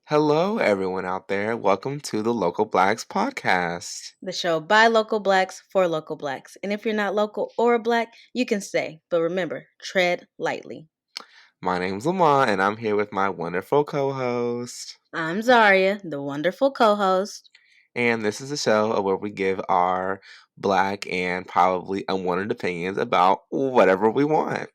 Hello, everyone out there. Welcome to the Local Blacks podcast. The show by local blacks for local blacks. And if you're not local or a black, you can stay. But remember, tread lightly. My name's Lamont, and I'm here with my wonderful co host. I'm Zaria, the wonderful co host. And this is a show where we give our black and probably unwanted opinions about whatever we want.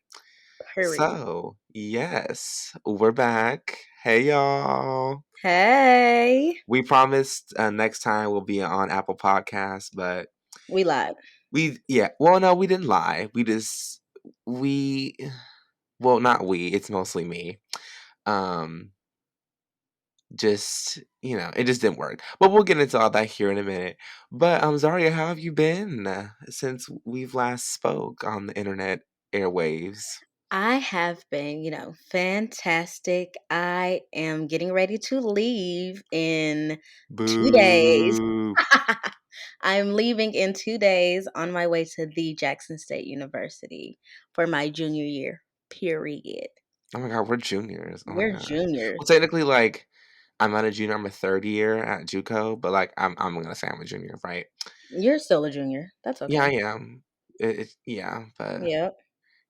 Period. So, yes, we're back. Hey, y'all. Hey. We promised next time we'll be on Apple Podcasts, but We lied. no, we didn't lie. We, well, not we, it's mostly me. Um, it just didn't work. But we'll get into all that here in a minute. But Zaria, how have you been since we've last spoke on the internet airwaves? I have been, fantastic. I am getting ready to leave in 2 days. Boo. I'm leaving in 2 days on my way to the Jackson State University for my junior year, period. Oh my god, we're juniors. Oh my We're gosh. juniors. Well, technically, like, I'm not a junior. I'm a third year at JUCO, but like, I'm gonna say I'm a junior, right? You're still a junior. That's Yeah, I okay. am. Yeah, but Yep.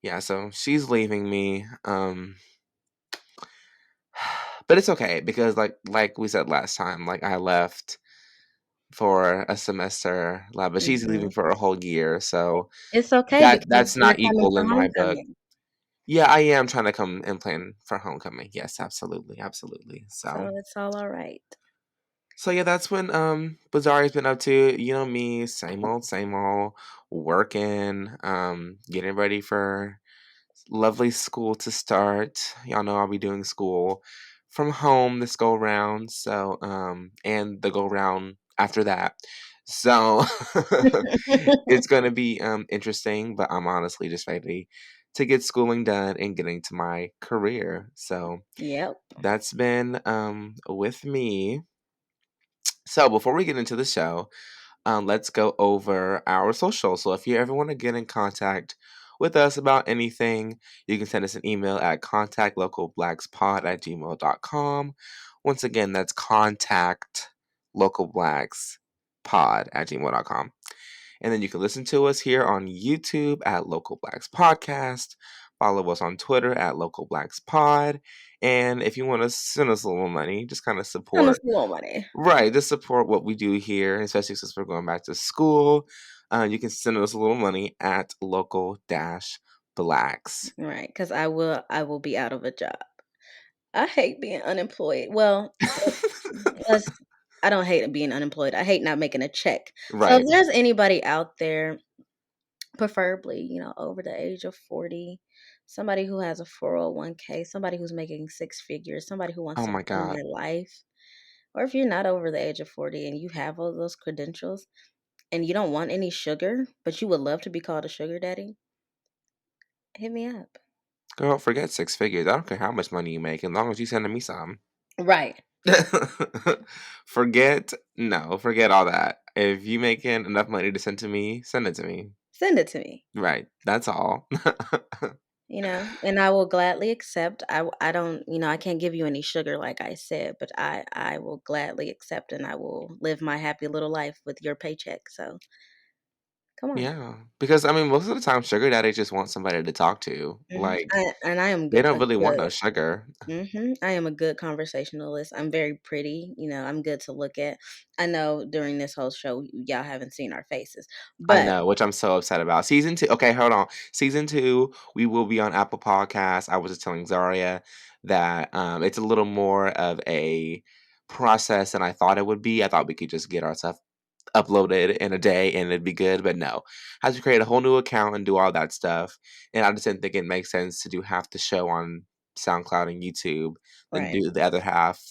yeah. So she's leaving me. But it's okay because like we said last time, like I left for a semester, but she's leaving Mhm. for a whole year, so It's okay that's because you're not coming equal for in my book. homecoming. Yeah, I am trying to come and plan for homecoming. Yes, absolutely, absolutely. So it's all right. So yeah, that's when Bazari's been up to. You know me, same old, working, getting ready for lovely school to start. Y'all know I'll be doing school from home this go round. So and the go round after that. So it's gonna be interesting, but I'm honestly just ready to get schooling done and getting to my career. So Yep. that's been with me. So before we get into the show, let's go over our social. So if you ever want to get in contact with us about anything, you can send us an email at contactlocalblackspod@gmail.com. Once again, that's contactlocalblackspod@gmail.com. And then you can listen to us here on YouTube at Local Blacks Podcast. Follow us on Twitter at Local Blacks Pod. And if you want to send us a little money, just kind of Send us support. a little money. Right, just support what we do here, especially since we're going back to school. You can send us a little money at local blacks. Right. Because I will be out of a job. I hate being unemployed. Well, let's I don't hate being unemployed. I hate not making a check. So if Right. there's anybody out there, preferably, over the age of 40, somebody who has a 401k, somebody who's making six figures, somebody who wants Oh to my better God. their life, or if you're not over the age of 40 and you have all those credentials and you don't want any sugar, but you would love to be called a sugar daddy, hit me up. Girl, forget six figures. I don't care how much money you make, as long as you sending me some. Right. Forget all that. If you making enough money to send to me, send it to me. Send it to me. Right. That's all. And I will gladly accept. I don't, I can't give you any sugar like I said, but I will gladly accept and I will live my happy little life with your paycheck. So come on. Yeah. Because I mean most of the time sugar daddies just want somebody to talk to. Like I am they a don't really want no good. sugar. I am a good conversationalist. I'm very pretty. I'm good to look at. I know during this whole show, y'all haven't seen our faces, I but know, which I'm so upset about. Season 2, okay, hold on. Season 2, we will be on Apple Podcasts. I was just telling Zaria that it's a little more of a process than I thought it would be. I thought we could just get our stuff uploaded in a day and it'd be good, but no. I have to create a whole new account and do all that stuff. And I just didn't think it makes sense to do half the show on SoundCloud and YouTube, then right, do the other half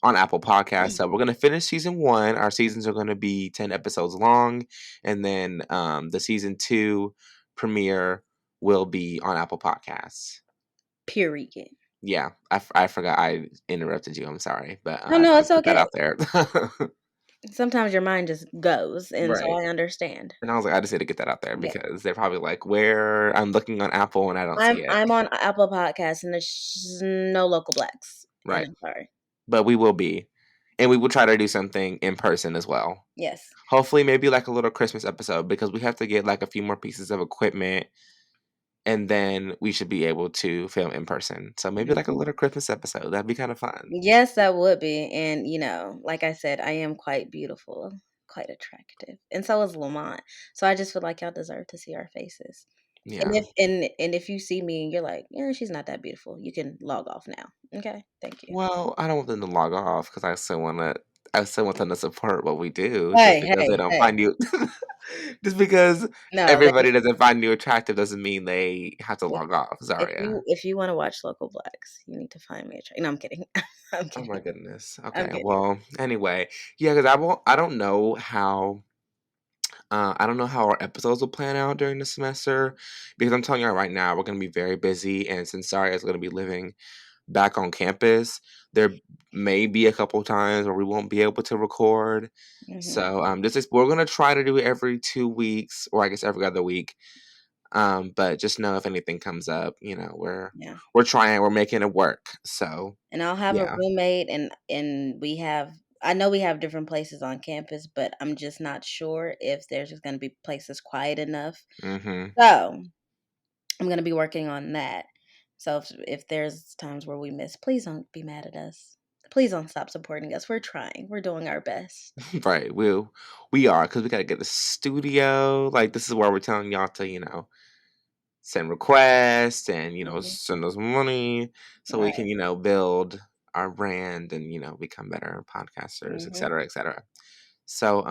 on Apple Podcasts. So we're gonna finish season 1. Our seasons are gonna be 10 episodes long, and then the season 2 premiere will be on Apple Podcasts. period. Yeah, I forgot I interrupted you. I'm sorry, but No, I just no, want it's to put that okay. out there. Sometimes your mind just goes, and so Right. I understand. And I was like, I just need to get that out there Yeah. because they're probably like, where I'm looking on Apple and I don't I'm see it. I'm on Apple Podcasts, and there's no local blacks, and Right. I'm sorry. but we will be. And we will try to do something in person as well. Yes. Hopefully, maybe like a little Christmas episode because we have to get like a few more pieces of equipment and then we should be able to film in person. So maybe like a Mhm. little Christmas episode. That'd be kind of fun. Yes, that would be, and, like I said, I am quite beautiful, quite attractive, and so is Lamont, so I just feel like y'all deserve to see our faces, and Yeah. if you see me and you're like, "Yeah, she's not that beautiful," you can log off now, okay? Thank you. Well, I don't want them to log off because I still want them to support what we do. Just Hey, because they hey, don't hey. find you, just because No, everybody doesn't find you attractive doesn't mean they have to yeah, log off. Zaria. if you wanna watch local blacks, you need to find me no, I'm kidding. I'm Oh my kidding. goodness. I'm Okay. kidding. Well, anyway, yeah, because I don't know how. I don't know how our episodes will plan out during the semester because I'm telling you right now, we're going to be very busy. And since Zaria is going to be living back on campus, there may be a couple times where we won't be able to record. Mhm. So this is we're going to try to do it every 2 weeks, or I guess every other week. But just know if anything comes up, Yeah. we're trying, we're making it work. So And I'll have a yeah. roommate and I know we have different places on campus, but I'm just not sure if there's just gonna be places quiet enough. Mm-hmm. So, I'm gonna be working on that. So if there's times where we miss, please don't be mad at us. Please don't stop supporting us. We're trying. We're doing our best. Right. We are because we got to get a studio. Like this is where we're telling y'all to send requests and Mhm. send us money so we can Right. build our brand and become better podcasters, Mhm. etc., etc. So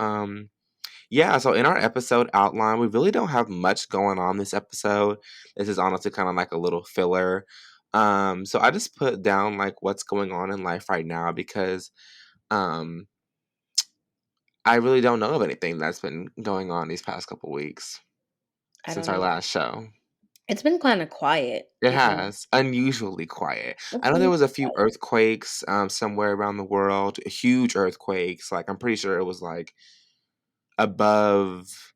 yeah, so in our episode outline we really don't have much going on this episode. This is honestly kind of like a little filler. So I just put down like what's going on in life right now because um I really don't know of anything that's been going on these past couple weeks I since don't our either. last show. It's been kinda quiet, It has, unusually quiet. It's I know there been was a few quiet. earthquakes, somewhere around the world, huge earthquakes, like, I'm pretty sure it was, like, above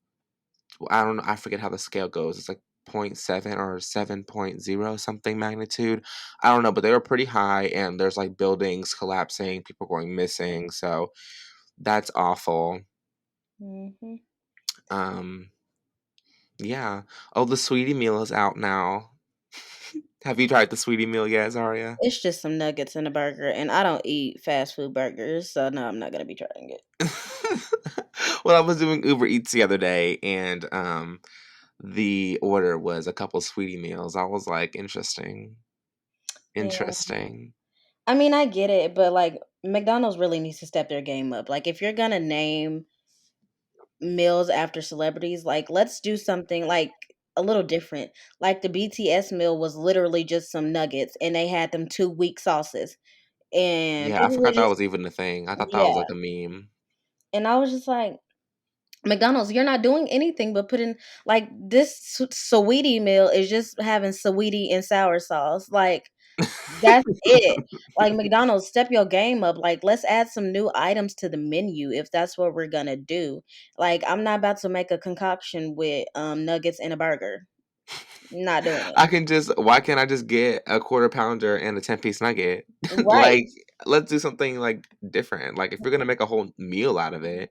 I don't know, I forget how the scale goes, it's, like, point 0.7 or 7.0 something magnitude. I don't know, but they were pretty high, and there's, like, buildings collapsing, people going missing, so that's awful. Mhm. Um, yeah. Oh, the sweetie meal is out now. Have you tried the sweetie meal yet, Zaria? It's just some nuggets and a burger, and I don't eat fast food burgers, so no, I'm not gonna be trying it. Well, I was doing Uber Eats the other day, and the order was a couple sweetie meals. I was like, interesting, Yeah. interesting. I mean, I get it, but, like, McDonald's really needs to step their game up. Like, if you're gonna name meals after celebrities, like, let's do something, like, a little different. Like, the BTS meal was literally just some nuggets, and they had them 2 weak sauces, and Yeah, I people were forgot that just was even a thing. I thought that was yeah, like a meme. and I was just like, McDonald's, you're not doing anything but putting like, this Saweetie meal is just having Saweetie and sour sauce, like, that's it. Like, McDonald's, step your game up, like, let's add some new items to the menu if that's what we're gonna do. Like, I'm not about to make a concoction with, nuggets and a burger. Not doing it. Why can't I just get a quarter pounder and a 10-piece nugget? Right, Like, let's do something like different. Like, if we're gonna make a whole meal out of it,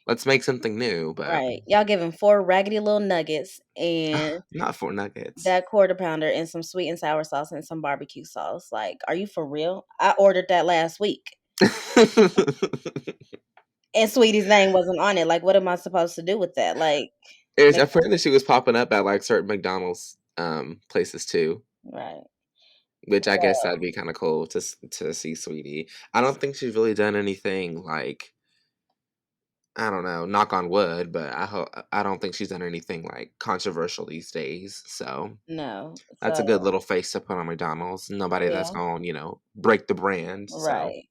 let's make something new. But right. Y'all giving 4 raggedy little nuggets and not for nuggets. that quarter pounder and some sweet and sour sauce and some barbecue sauce. Like, are you for real? I ordered that last week, and Sweetie's name wasn't on it. Like, what am I supposed to do with that? Like, It's make apparently she was popping up at like certain McDonald's places too, right. which I guess Well, that'd be kind of cool to see Sweetie. I don't think she's really done anything like I don't know, knock on wood, but I don't think she's done anything like controversial these days. So no. that's So, a good little face to put on McDonald's. Nobody that's yeah, going break the brand. So right.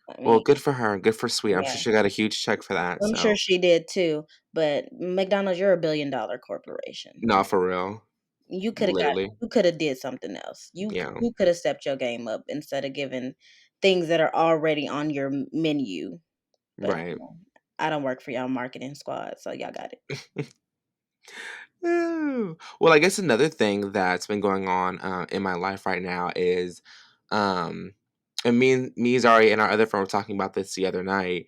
I well, mean, good for her, good for Sweet. I'm sure yeah. she got a huge check for that. I'm sure So she did too, but McDonald's, you're a billion-dollar corporation. not for real, literally. You coulda did something else. Yeah, You coulda stepped your game up instead of giving things that are already on your menu, but right. I don't work for y'all marketing squad, so y'all got it. Ooh. Well, I guess another thing that's been going on in my life right now is, um, and me, Zari, and our other friend were talking about this the other night.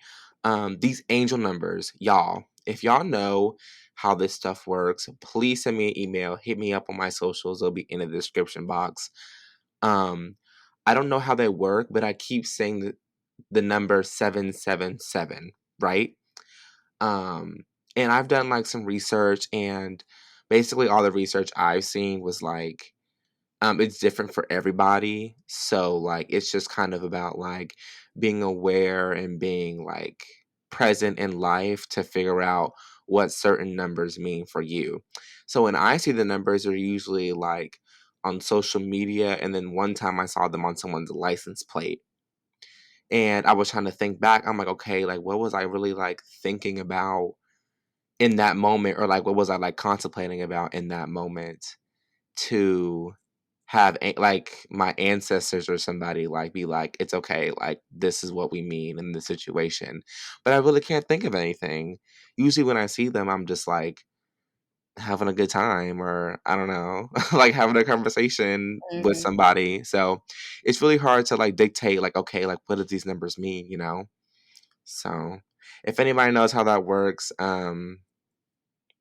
These angel numbers, y'all. If y'all know how this stuff works, please send me an email. Hit me up on my socials. They'll be in the description box. Um, I don't know how they work, but I keep saying the number 777, right? Um, and I've done like some research, and basically all the research I've seen was like it's different for everybody. So like it's just kind of about like being aware and being like present in life to figure out what certain numbers mean for you. So when I see the numbers are usually like on social media, and then one time I saw them on someone's license plate. And I was trying to think back. I'm like, okay, like what was I really like thinking about in that moment, or like what was I like contemplating about in that moment to have like my ancestors or somebody like be like, it's okay, like this is what we mean in this situation. But I really can't think of anything. Usually when I see them, I'm just like having a good time, or I don't know, like having a conversation with Mhm. somebody. So it's really hard to like dictate like, okay, like what do these numbers mean, you know? So if anybody knows how that works,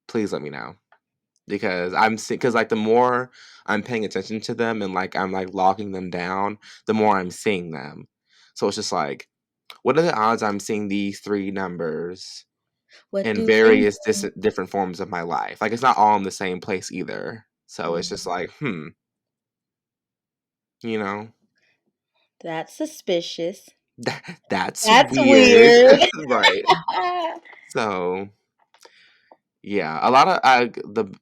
please let me know, because because like the more I'm paying attention to them and like I'm like logging them down, the more I'm seeing them. So it's just like, what are the odds I'm seeing these three numbers What in do they various mean? different forms of my life? Like it's not all in the same place either. So it's just Mhm. like, you know, That's suspicious. that's That's weird, weird. right? So yeah, a lot of the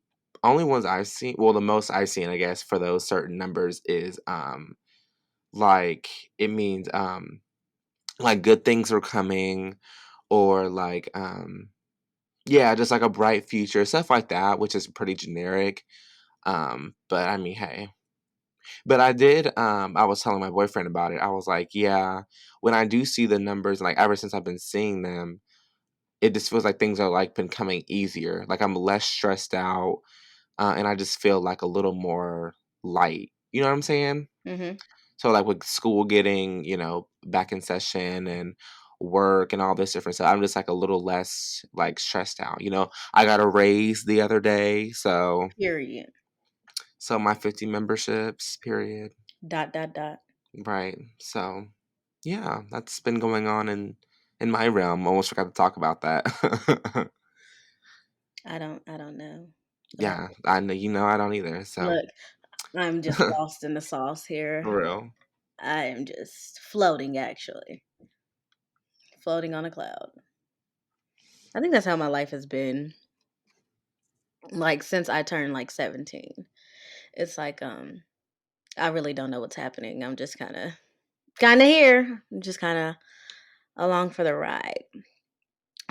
only ones I've seen, well, the most I've seen, I guess, for those certain numbers is like it means like good things are coming, or like yeah, just like a bright future, stuff like that, which is pretty generic. But I mean, hey. But I did I was telling my boyfriend about it. I was like, yeah, when I do see the numbers, like ever since I've been seeing them, it just feels like things are like been coming easier. Like I'm less stressed out, and I just feel like a little more light. You know what I'm saying? Mhm. So like with school getting, back in session, and work and all this different stuff, I'm just like a little less like stressed out. I got a raise the other day, Period. so my 50 memberships, period. Dot dot dot. Right. So yeah, that's been going on in my realm. Almost forgot to talk about that. I don't know. Yeah, I know I don't either. So Look, I'm just lost in the sauce here. for real. I am just floating, actually. Floating on a cloud. I think that's how my life has been, like, since I turned, like, 17. It's like, I really don't know what's happening. I'm just kinda here. I'm just kinda along for the ride.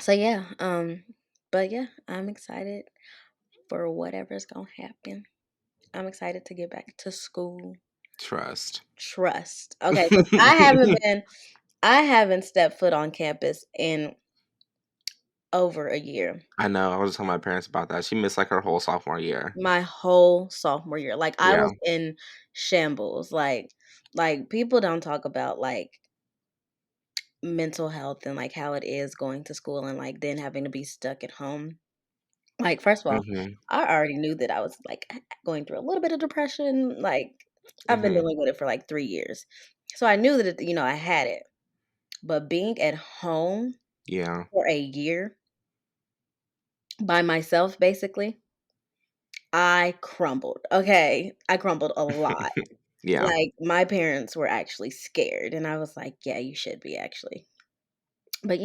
So, yeah, but, yeah, I'm excited for whatever's gonna happen. I'm excited to get back to school. Trust. Trust. Okay, 'cause I haven't stepped foot on campus in over a year. I know. I was just telling my parents about that. She missed like her whole sophomore year. My whole sophomore year. Like, I Yeah. was in shambles. Like people don't talk about, like, mental health and, like, how it is going to school and, like, then having to be stuck at home. Like, first of all, Mhm. I already knew that I was, like, going through a little bit of depression. Like, I've been Mhm. dealing with it for, like, 3 years. So I knew that I had it. But being at home Yeah. for a year by myself, basically, I crumbled. Okay, I crumbled a lot. Yeah. Like, my parents were actually scared, and I was like, "Yeah, you should be, actually." But,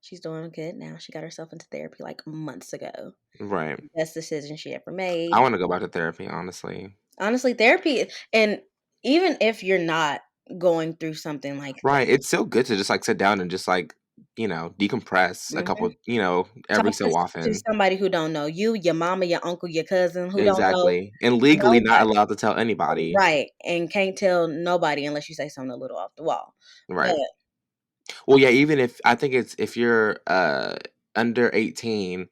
she's doing good now. She got herself into therapy, like, months ago. Right. Best decision she ever I made. want to go back to therapy, honestly. Honestly, therapy, and even if you're not going through something like Right. that. It's so good to just like sit down and just like, decompress a Mhm. couple, every Talk so to often. somebody who don't know you, your mama, your uncle, your cousin who don't know Exactly. And legally not nobody. allowed to tell anybody. Right, and can't tell nobody unless you say something a little off the wall. But Right. Well, yeah, even if I think it's if you're under 18,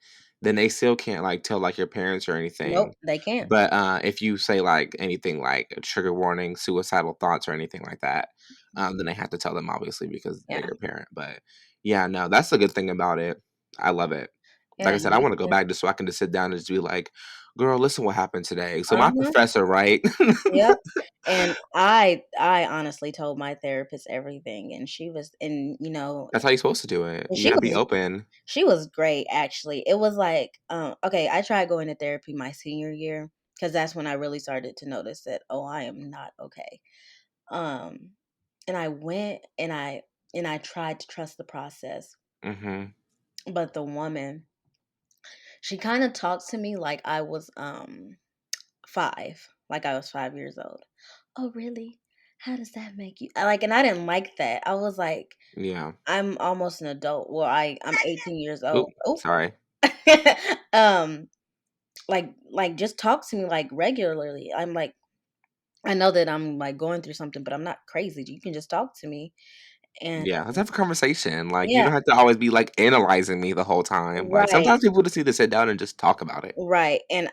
then they still can't, like, tell, like, your parents or anything. Nope, they can't. But, if you say, like, anything like a trigger warning, suicidal thoughts, or anything like that, then they have to tell them, obviously, because they're Yeah. your parent. But, yeah, no, that's the good thing about it. I love it. Like Yeah, I said, I me wanna go too. back just so I can just sit down and just be like, "Girl, listen what happened today." So my Uh-huh. professor, right? Yep. And I honestly told my therapist everything, and she was and, That's how you're supposed to do it. and You gotta be open. she was great, actually. It was like, okay, I tried going to therapy my senior year because that's when I really started to notice that, oh, I am not okay. Um, and I went and I tried to trust the process, Mhm. but the woman, she kind of talked to me like I was 5, like I was 5 years old. Oh, really? How does that make you? Like, and I didn't like that. I was like, Yeah. I'm almost an adult. Well, I'm 18 years Oop, old. Oh, sorry. um, like just talk to me like regularly. I'm like, I know that I'm like going through something, but I'm not crazy. You can just talk to me. And Yeah, let's have a conversation. Like, you yeah, don't have to always be, like, analyzing me the whole time. Like, right, sometimes people just need to sit down and just talk about it. right. And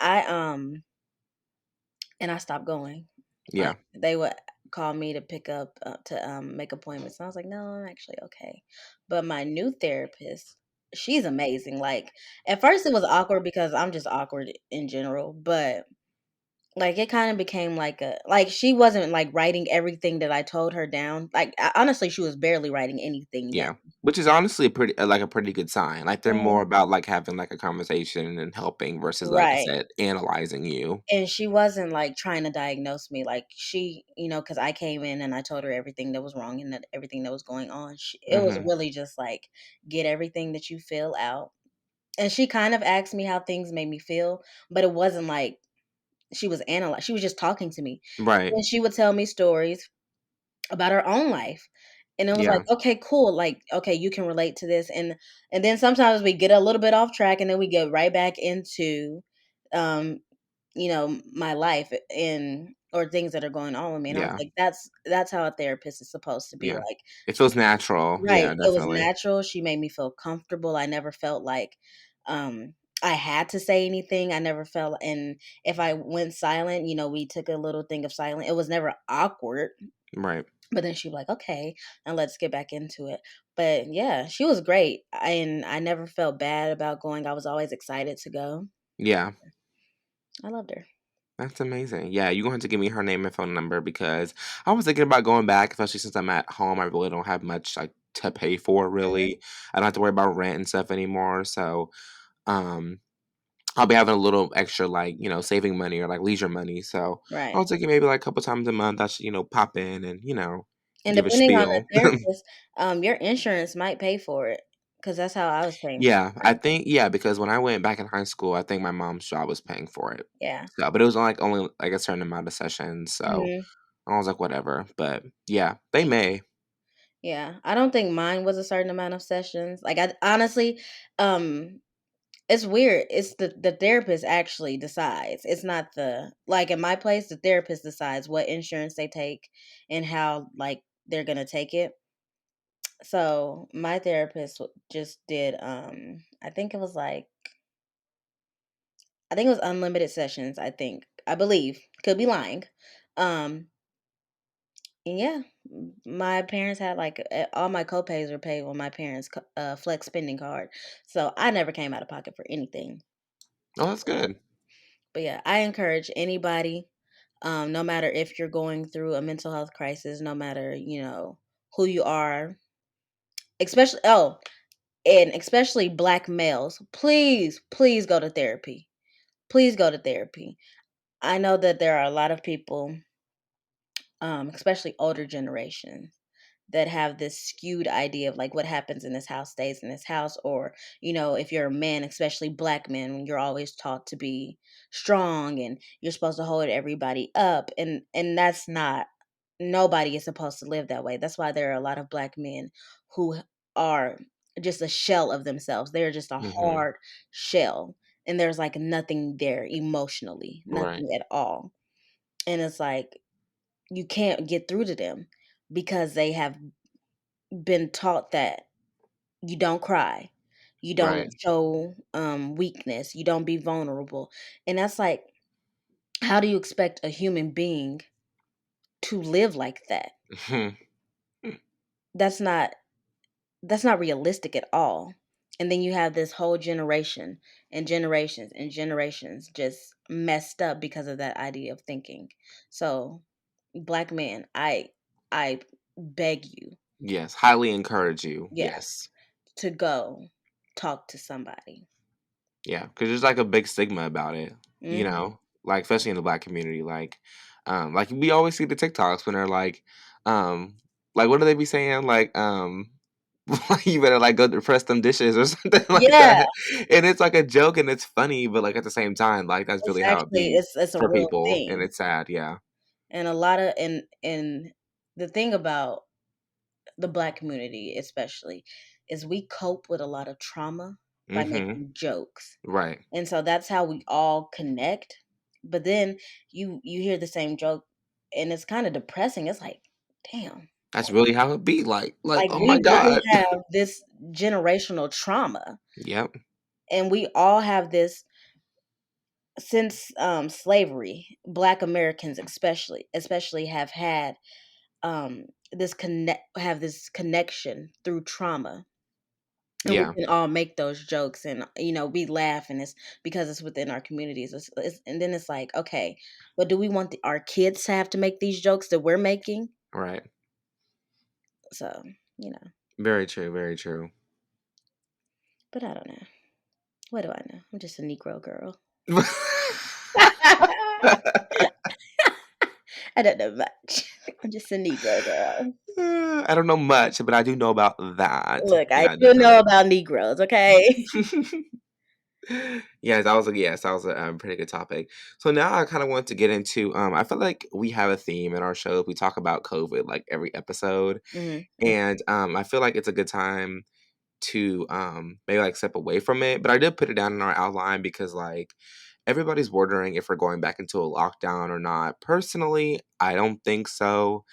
I stopped going. Like, Yeah. they would call me to pick up, to, make appointments, and I was like, "No, I'm actually okay." But my new therapist, she's amazing, like, at first it was awkward because I'm just awkward in general, but, like, it kinda became like, she wasn't, like, writing everything that I told her down, like, honestly, she was barely writing anything down. Yeah. Which is honestly a pretty like, a pretty good sign. Like, they're more Mhm. about, like, having, like, a conversation and helping versus, like I Right. said, analyzing you. And she wasn't, like, trying to diagnose me, like, she because I came in and I told her everything that was wrong and that everything that was going on, it was Mhm. really just, like, get everything that you feel out, and she kind of asked me how things made me feel, but it wasn't like she was just talking to me, Right. and she would tell me stories about her own life, and it was like, Yeah. "Okay, cool, like, okay, you can relate to this," and then sometimes we get a little bit off track, and then we get right back into, um, my life and or things that are going on with me, and I was Yeah. like, "That's how a therapist is supposed to be Yeah. like." It feels natural. Right, Yeah, it was definitely. natural, she made me feel comfortable, I never felt like, I had to say anything, I never felt and if I went silent, we took a little thing of silent, it was never awkward. Right. But then she'd be like, "Okay, now let's get back into it." But yeah, she was great, and I never felt bad about going. I was always excited to go. Yeah. I loved her. That's amazing. Yeah, you're gonna have to give me her name and phone number because I was thinking about going back, especially since I'm at home. I really don't have much like to pay for Mhm. really. I don't have to worry about rent and stuff anymore. So um I'll be having a little extra like, saving money or like leisure money. So I Right. was thinking maybe like a couple times a month I should, pop in and, And give a depending on the spiel. therapist, your insurance might pay for it, because that's how I was paying for Yeah, I mine. think yeah, because when I went back in high school, I think my mom's job was paying for it. Yeah. So, but it was like only like a certain amount of sessions. So Mhm. I was like, whatever. But yeah, they may. Yeah. I don't think mine was a certain amount of sessions. Like, I honestly, um it's weird. It's the therapist actually decides. It's not the like, in my place, the therapist decides what insurance they take and how, like, they're gonna take it. So, my therapist just did, I think it was unlimited sessions, I think. I believe. Could be lying. Um, and yeah, my parents had, like, all my copays were paid on my parents' flex spending card. So, I never came out of pocket for anything. Oh, that's good. But yeah, I encourage anybody, no matter if you're going through a mental health crisis, no matter, who you are, especially, and especially black males, please, please go to therapy. Please go to therapy. I know that there are a lot of people, especially older generations, that have this skewed idea of like what happens in this house stays in this house, or if you're a man, especially black men, you're always taught to be strong and you're supposed to hold everybody up, and that's not, nobody is supposed to live that way. That's why there are a lot of black men who are just a shell of themselves. They're just a Hmm. hard shell, and there's like nothing there emotionally, Right. nothing at all. And it's like you can't get through to them because they have been taught that you don't cry. You Right. don't show weakness. You don't be vulnerable. And that's like, how do you expect a human being to live like that? Mhm. That's not that's not realistic at all. And then you have this whole generation and generations and generations just messed up because of that idea of thinking. So, black man, I beg you, Yes, highly encourage you. yeah, Yes. to go talk to somebody. Yeah, because there's, like, a big stigma about it, Mhm. like, especially in the Black community, like, we always see the TikToks when they're like, what do they be saying? "You better, like, go press them dishes," or something like Yeah, that, and it's, like, a joke and it's funny, but, like, at the same time, like, that's it's really how it actually be it's a for real people, and thing. it's sad, yeah. And a lot of and the thing about the black community especially is we cope with a lot of trauma by Mhm. making jokes. Right. And so that's how we all connect. But then you hear the same joke and it's kind of depressing. It's like, damn. That's really how it be, like, Like "Oh my we really god." have this generational trauma Yep. and we all have this since slavery. Black Americans especially have had this connection through trauma. And we Yeah. can all make those jokes and, we laugh and it's because it's within our communities. And then it's like, okay, but do we want our kids to have to make these jokes that we're making? Right. So, you know, Very true, very true. but I don't know. What do I know? I'm just a Negro girl. I don't know much. I'm just a Negro girl. I don't know much, but I do know about that. Look, I Yeah, do know definitely. about Negroes, okay? Yes, that was a, pretty good topic. So now I kinda want to get into, I feel like we have a theme in our show. We talk about COVID, like, every episode, Mhm, mhm. and, I feel like it's a good time to, maybe, like, step away from it, but I did put it down in our outline because, like, everybody's wondering if we're going back into a lockdown or not. Personally, I don't think so.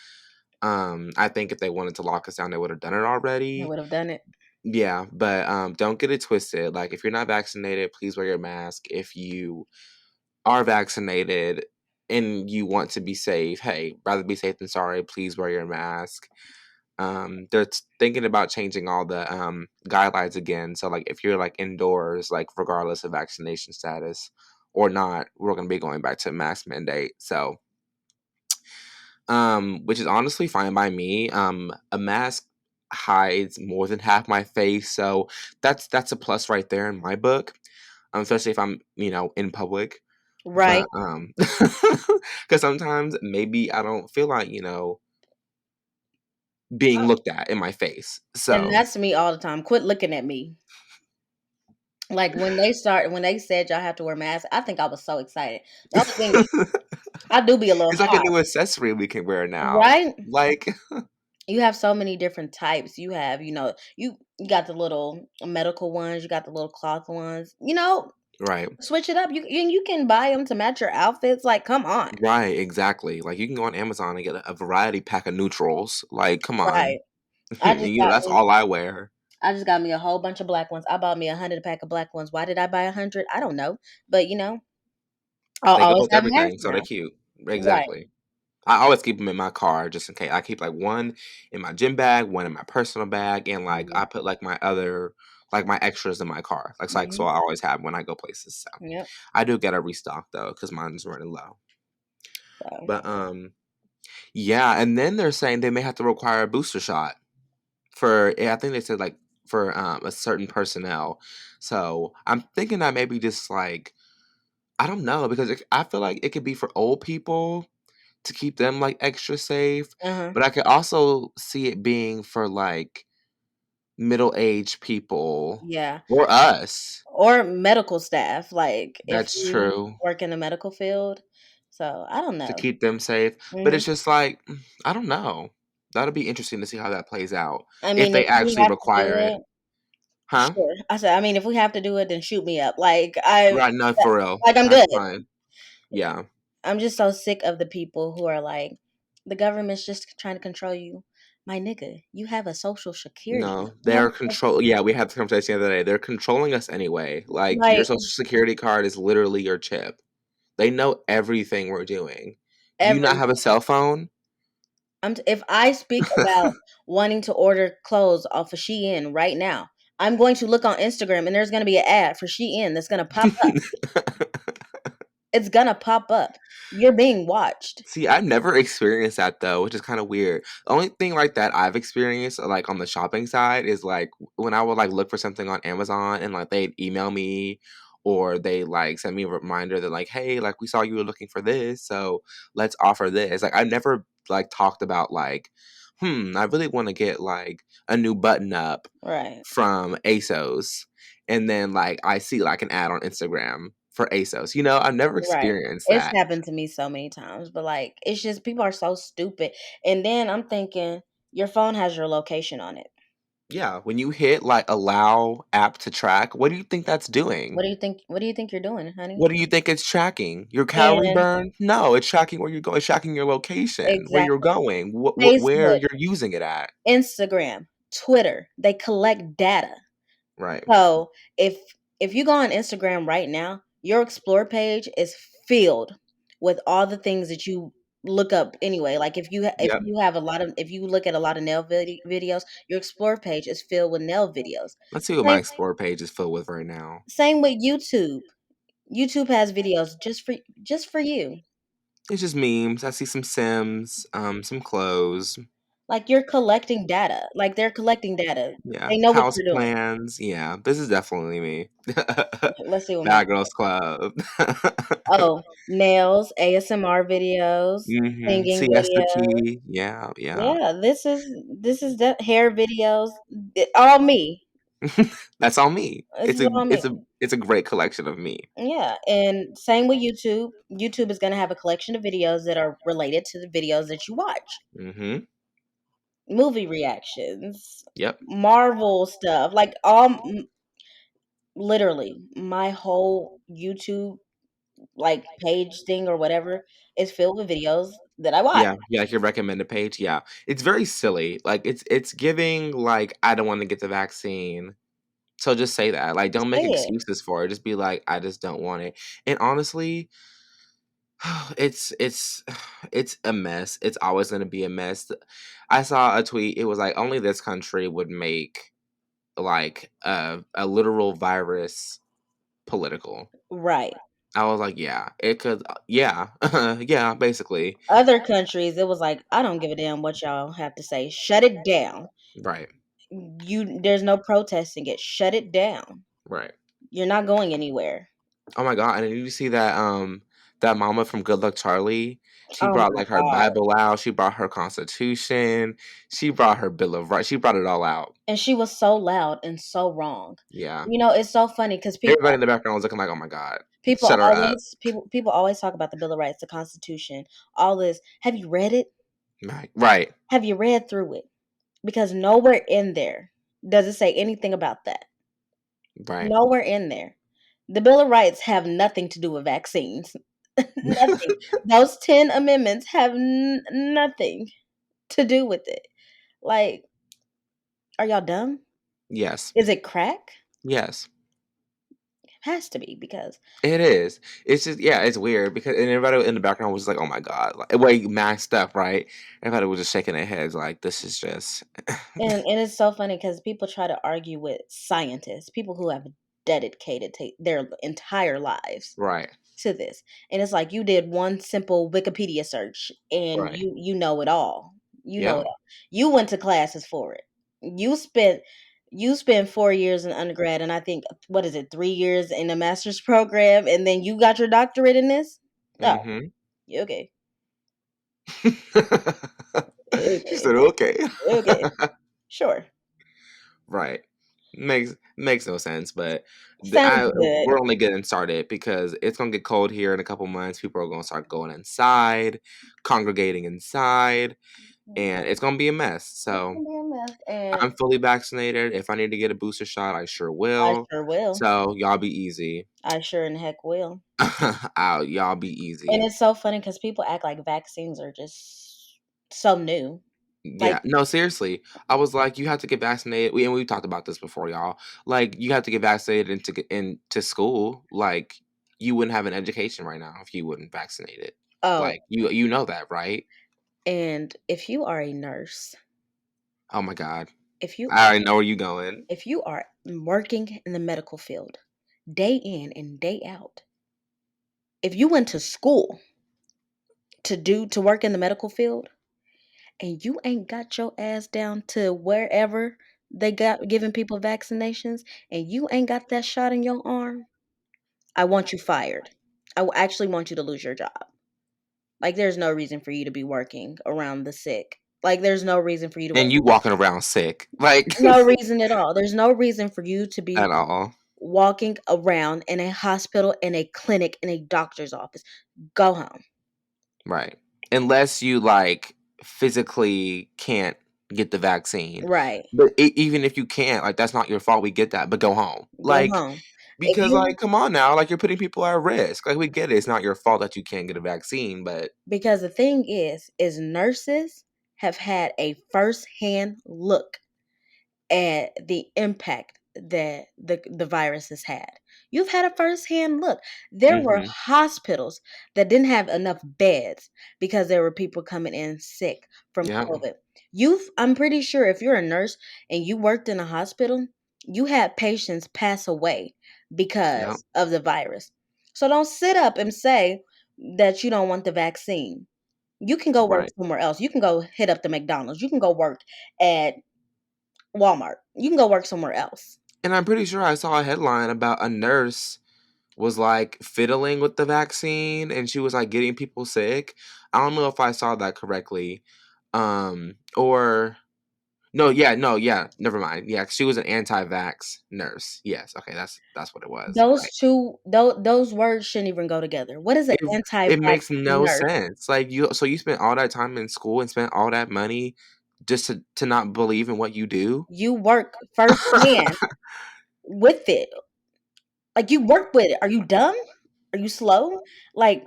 I think if they wanted to lock us down, they would have done it I already. would have done it. Yeah, but, don't get it twisted. Like, if you're not vaccinated, please wear your mask. If you are vaccinated and you want to be safe, hey, rather be safe than sorry. Please wear your mask. They're thinking about changing all the guidelines again. So, like, if you're like indoors, like regardless of vaccination status or not, we're gonna be going back to mask mandate. So, which is honestly fine by me. A mask hides more than half my face, so that's a plus right there in my book. Especially if I'm, in public. Right. But because sometimes maybe I don't feel like, being looked at in my face. And So that's me all the time. Quit looking at me. Like when they said y'all have to wear masks, I think I was so excited. The only thing I do be a little it's like a hot, new accessory we can wear now. right? Like, You have so many different types. You have, you got the little medical ones, you got the little cloth ones. right. Switch it up. You can buy them to match your outfits. Like, come on, Right, exactly. Like, you can go on Amazon and get a variety pack of neutrals. Like, come right? on. I just got That's me. all I wear. I just got me a whole bunch of black ones. I bought me 100 pack of black ones. Why did I buy 100? I don't know, but I'll They go always with have masks everything, so they're now. cute. Right. Exactly. I always keep them in my car just in case. I keep, like, one in my gym bag, one in my personal bag, and, like, Hmm. I put, like, my extras in my car. So Hmm. I always have when I go places, so Yep. I do gotta restock, though, because mine's running low. So But, yeah, and then they're saying they may have to require a booster shot for I think they said, like, for, a certain personnel. So, I'm thinking that maybe just, like I don't know because I feel like it could be for old people to keep them, like, extra safe, uh-huh. but I could also see it being for, like, middle-aged people Yeah. or us. Or medical staff, like if That's you true, work in the medical field. So I don't to know. keep them safe, but Hmm. it's just like, I don't know. That'll be interesting to see how that plays out I if mean, if they we actually have to do require it. it, Huh? sure. I said, I mean, if we have to do it, then shoot me up. Right, no, for real. Like I'm That's good. fine. Yeah. Yeah. I'm just so sick of the people who are like, the government's just trying to control you. My nigga, you have a social security. No, You have they're a control yeah, we had the conversation the other day. They're controlling us anyway. Like, your like, Social Security card is literally your chip. They know everything we're doing. Do you not have a everything. cell phone? If I speak about wanting to order clothes off of Shein right now, I'm going to look on Instagram and there's gonna be an ad for Shein that's gonna pop up. It's gonna pop up. You're being watched. See, I've never experienced that though, which is kind of weird. The only thing like that I've experienced, like on the shopping side, is like when I would like look for something on Amazon and like they'd email me or they like send me a reminder that like, hey, like we saw you were looking for this, so let's offer this. Like I never like talked about like, I really want to get like a new button up Right. from ASOS, and then like I see like an ad on Instagram for ASOS. I've never Right. experienced It's that. happened to me so many times, but like it's just people are so stupid. And then I'm thinking your phone has your location on it. Yeah, when you hit like allow app to track, what do you think that's doing? What do you think you're doing, honey? What do you think it's tracking? Your calorie And burn? No, it's tracking where you're going. It's tracking your location, where you're exactly. going, where Facebook, you're using it at. Instagram, Twitter, they collect data. Right. So if you go on Instagram right now, your explore page is filled with all the things that you look up anyway. Like if Yep. you have a lot of if you look at a lot of nail videos, your explore page is filled with nail videos. Let's see what my Same explore page is filled with right now. same with YouTube. YouTube has videos just for you. It's just memes. I see some Sims, some clothes. Like you're collecting data. Like they're collecting data. Yeah, They know what house you're doing. plans. Yeah, this is definitely me. Let's see what my Bad Girls Club. oh, nails, ASMR videos, singing Siesta videos. Key. Yeah, yeah. Yeah, this is the hair videos. All me. That's all me. This It's is a all it's me. a it's a great collection of me. Yeah, and same with YouTube. YouTube is gonna have a collection of videos that are related to the videos that you watch. Mhm. Movie reactions, Yep. Marvel stuff, like literally my whole YouTube like page thing or whatever is filled with videos that I watch. Yeah, yeah, like your recommended page, yeah. It's very silly. Like it's giving like I don't want to get the vaccine. So just say that. Like Just don't say make it. excuses for it. Just be like I just don't want it. And honestly, it's it's a mess. It's always going to be a mess. I saw a tweet. It was like only this country would make like a literal virus political. Right. I was like, yeah, it could, yeah, yeah, basically, Other countries, it was like, I don't give a damn what y'all have to say. Shut it down. right, There's no protesting it. Shut it down. right. You're not going anywhere. Oh my god! And did you see that that mama from Good Luck Charlie? She Oh brought my like her god. Bible out. She brought her Constitution. She brought her Bill of Rights. She brought it all out. And she was so loud and so wrong. Yeah. It's so funny because Everybody in the background was looking like, "Oh my god, people shut her up!" people always talk about the Bill of Rights, the Constitution, all this. Have you read it? Right, right, Have you read through it? Because nowhere in there does it say anything about that. right. Nowhere in there. The Bill of Rights have nothing to do with vaccines. Nothing. Those 10 amendments have nothing to do with it. Like, are y'all dumb? Yes, Is it crack? yes. Has to be because It is. It's just yeah, it's weird because and everybody in the background was just like, "Oh my god!" Like, way masked up, right? Everybody was just shaking their heads like, "This is just." and it's so funny because people try to argue with scientists, people who have dedicated their entire lives Right, to this. And it's like you did one simple Wikipedia search and right. you know it all. You know Yeah. it all. You went to classes for it. You spent you spent 4 years in undergrad and I think what is it, 3 years in a master's program and then you got your doctorate in this? Oh, Mhm. okay. She Okay. said, "Okay." Okay. Sure. Right. Makes no sense, but Sounds good. we're only getting started because it's gonna get cold here in a couple months. People are gonna start going inside, congregating inside, and it's gonna be a mess. It's So gonna be a mess and I'm fully vaccinated. If I need to get a booster shot, I sure I will. sure will. So y'all be easy. I sure in heck will. Y'all be And easy. it's so funny because people act like vaccines are just so new. Like, Yeah, no, seriously. I was like, you have to get vaccinated. We talked about this before, y'all. Like, you have to get vaccinated and to get into school. Like, you wouldn't have an education right now if you wouldn't vaccinate it. oh, Like, you know that, right? and if you are a nurse, Oh my God, if you I already know where you going. if you are working in the medical field day in and day out, if you went to school to work in the medical field and you ain't got your ass down to wherever they got giving people vaccinations and you ain't got that shot in your arm, I want you fired. Actually want you to lose your job. Like, there's no reason for you to be working around the sick. Like, there's no reason for you to work. And you walking around sick, like No reason at all. There's no reason for you to be at all, walking around in a hospital, in a clinic, in a doctor's office. Go home. right? Unless you like physically can't get the vaccine. Right. But even if you can't, like that's not your fault. We get that, but go home. Go Like home. If because you like come on now, like you're putting people at risk. Like we get it. It's not your fault that you can't get a vaccine, but Because the thing is nurses have had a first-hand look at the impact that the virus has had. You've had a firsthand look. There were mhm. hospitals that didn't have enough beds because there were people coming in sick from Yeah. COVID. I'm pretty sure if you're a nurse and you worked in a hospital, you had patients pass away Yeah. because of the virus. So don't sit up and say that you don't want the vaccine. You can go work Right. somewhere else. You can go hit up the McDonald's. You can go work at Walmart. You can go work somewhere else. And I'm pretty sure I saw a headline about a nurse was like fiddling with the vaccine and she was like getting people sick. I don't know if I saw that correctly. Or no, yeah, no, yeah, never mind. Yeah, she was an anti-vax nurse. Yes, okay, that's what it was. Those Right. two, those words shouldn't even go together. What is an It anti-vax makes no nurse? sense. Like you spent all that time in school and spent all that money just to not believe in what you do? You work firsthand with it. Like, you work with it. Are you dumb? Are you slow? Like,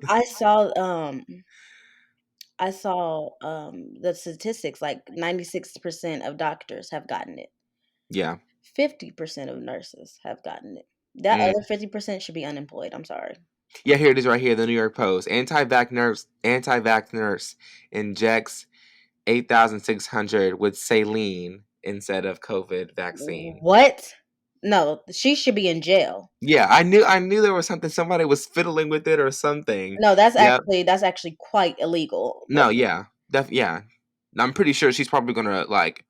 I saw the statistics, like 96% of doctors have gotten it. Yeah. 50% of nurses have gotten it. That Mm. other 50% should be unemployed. I'm sorry. Yeah, here it is right here, the New York Post. Anti-vax nurse injects 8,600 with saline instead of COVID vaccine. What? No, she should be in jail. Yeah, I knew there was something somebody was fiddling with it or something. No, Yep. that's actually quite illegal. No, yeah. Yeah. I'm pretty sure she's probably gonna like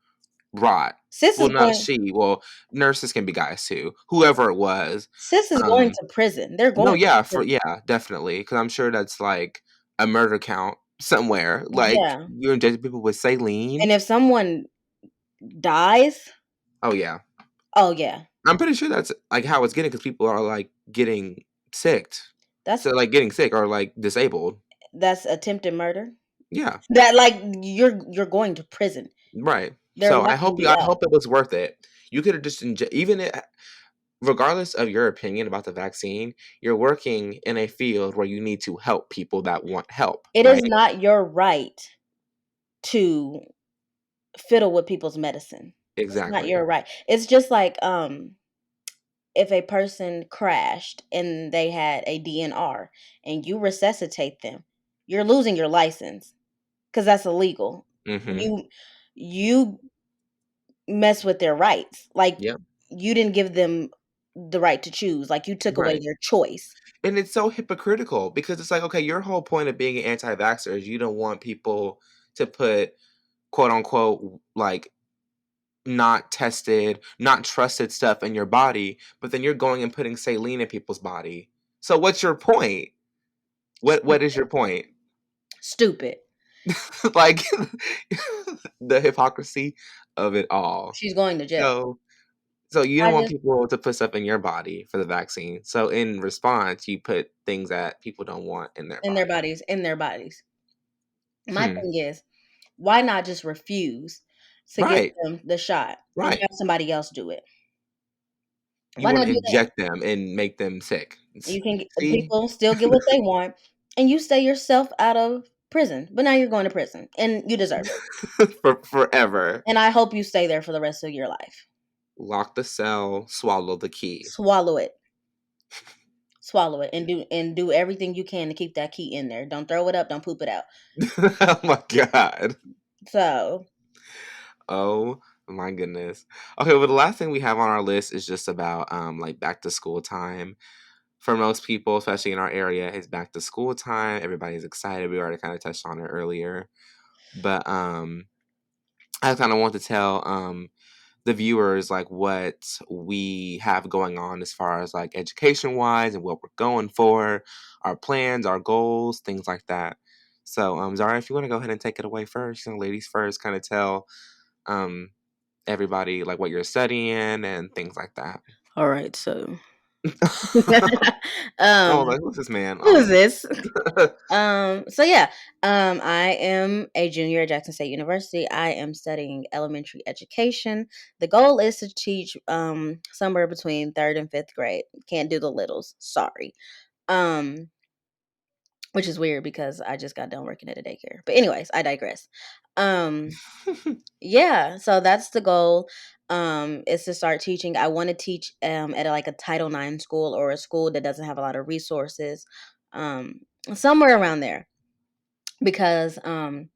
rot. Sis Well, is not going she. Well, nurses can be guys too. Whoever it was. sis is going Um to prison. They're no, going to yeah, for prison. yeah, definitely. Cause I'm sure that's like a murder count somewhere. Like Yeah. you're injecting people with saline. And if someone dies, Oh yeah. oh yeah. I'm pretty sure that's like how it's getting because people are like getting sick. That's So like getting sick or like disabled. that's attempted murder. Yeah. That, like, you're going to prison. Right. They're So locking you I up. hope it was worth it. You could have just even it, regardless of your opinion about the vaccine, you're working in a field where you need to help people that want help, It is right? not your right to fiddle with people's medicine. It's not Exactly. your right. It's just like, if a person crashed and they had a DNR and you resuscitate them, you're losing your license because that's illegal. Mhm. You mess with their rights. Like, Yeah. you didn't give them the right to choose. Like, you took away Right. their choice. And it's so hypocritical because it's like, okay, your whole point of being an anti-vaxxer is you don't want people to put quote unquote like not tested, not trusted stuff in your body, but then you're going and putting saline in people's body. So what's your point? What is Stupid. your point? Stupid. Like the hypocrisy of it all. She's going to jail. So so you I don't want just people to put stuff in your body for the vaccine. So in response, you put things that people don't want in their in their body. bodies, in their bodies. My Hmm. thing is, why not just refuse to give Right. them the shot and Right. have somebody else do it? You Why want not to do that? inject them and make them sick. You can See? people still get what they want, and you stay yourself out of Prison. But now you're going to prison, and you deserve it. For forever. And I hope you stay there for the rest of your life. Lock the cell, swallow the key. Swallow it. Swallow it and do everything you can to keep that key in there. Don't throw it up, don't poop it out. Oh my god. So, Oh my goodness. Okay, well the last thing we have on our list is just about like back to school time. For most people, especially in our area, it's back to school time. Everybody's excited. We already kind of touched on it earlier. But I kind of want to tell the viewers like what we have going on as far as like education wise and what we're going for, our plans, our goals, things like that. So Zara, if you want to go ahead and take it away first, ladies first, kind of tell um everybody like what you're studying and things like that. all right, so Oh, um like who's this man? who is this? So yeah, I am a junior at Jackson State University. I am studying elementary education. The goal is to teach somewhere between third and fifth grade. Can't do the littles, sorry. Um, which is weird because I just got done working at a daycare. But anyways, I digress. Um, yeah, so that's the goal. Is to start teaching. I want to teach at like a Title IX school or a school that doesn't have a lot of resources. Um, somewhere around there because a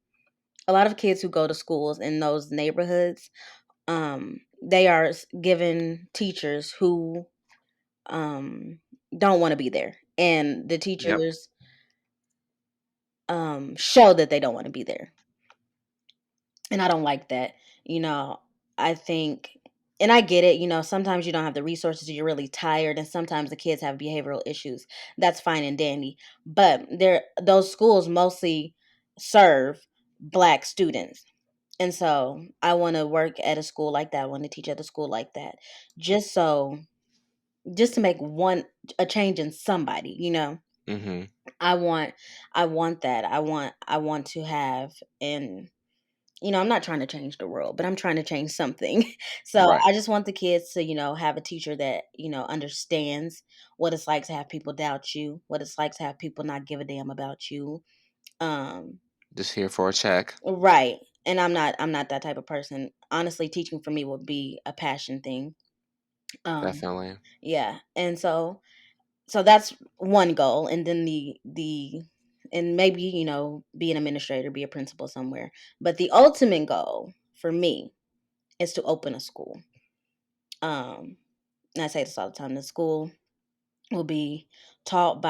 lot of kids who go to schools in those neighborhoods, they are given teachers who don't want to be there, and the Yep. teachers show that they don't want to be there, and I don't like that. You know, I think. And I get it, sometimes you don't have the resources, you're really tired, and sometimes the kids have behavioral issues. That's fine and dandy. But those schools mostly serve black students. And so I want to work at a school like that. I want to teach at a school like that. Just so just to make one a change in somebody. Mm-hmm. I want I want that. I want to have and I'm not trying to change the world, but I'm trying to change something. So Right. I just want the kids to, have a teacher that, understands what it's like to have people doubt you, what it's like to have people not give a damn about you. Um Just here for a check. Right. And I'm not that type of person. Honestly, teaching for me would be a passion thing. Um Definitely. yeah. And so that's one goal, and then the and maybe, be an administrator, be a principal somewhere. But the ultimate goal for me is to open a school. And I say this all the time. The school will be taught